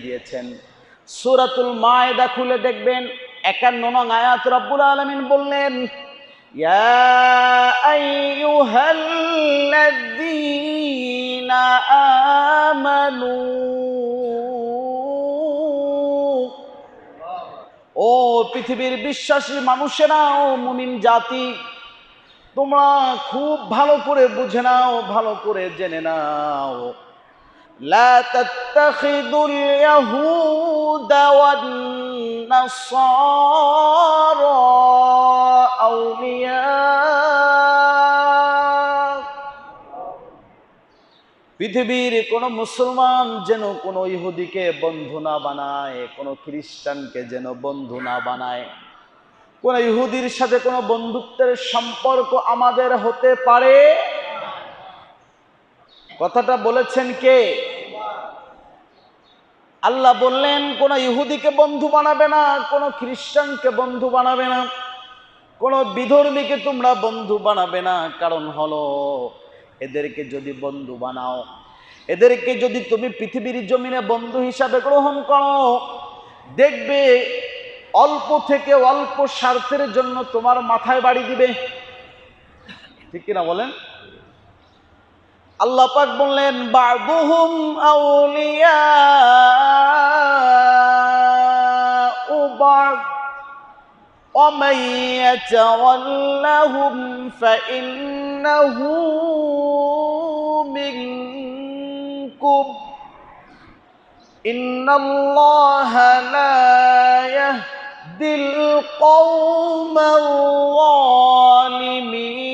দিয়েছেন। সূরাতুল মায়েদা খুলে দেখবেন 51 নং আয়াত রব্বুল আলামিন বললেন, ইয়া আইয়ুহাল্লাযীনা আমানু, ও পৃথিবীর বিশ্বাসী মানুষেরা, ও মুমিন জাতি, তোমরা খুব ভালো করে বুঝে নাও, ভালো করে জেনে নাও, লা তাত্তাখিদুল ইয়াহুদা ওয়ান নাসারা আউলিয়া। পৃথিবীর কোন মুসলমান যেন কোন ইহুদিকে বন্ধু না বানায়, কোন খ্রিস্টানকে যেন বন্ধু না বানায়। কোন ইহুদির সাথে কোন বন্ধুত্বের সম্পর্ক আমাদের হতে পারে? কথাটা বলেছেন কে? আল্লাহ বললেন কোন ইহুদিকে বন্ধু বানাবে না, কোন খ্রিস্টানকে বন্ধু বানাবে না, কোন বিধর্মীকে তোমরা বন্ধু বানাবে না। কারণ হলো, এদেরকে যদি বন্ধু বানাও, এদেরকে যদি তুমি পৃথিবীর জমিনে বন্ধু হিসাবে গ্রহণ করো, দেখবে অল্প থেকে অল্প স্বার্থের জন্য তোমার মাথায় বাড়ি দিবে। ঠিক কিনা বলেন? আল্লাহ পাক বললেন, বা'দুহুম আউলিয়াউ বা'দ ওয়া মান ইয়াতাওয়াল্লাহুম ফাইন্নাহু মিনকুম ইন্নাল্লাহা লা ইয়াহদিল কওমাল যালিমিন।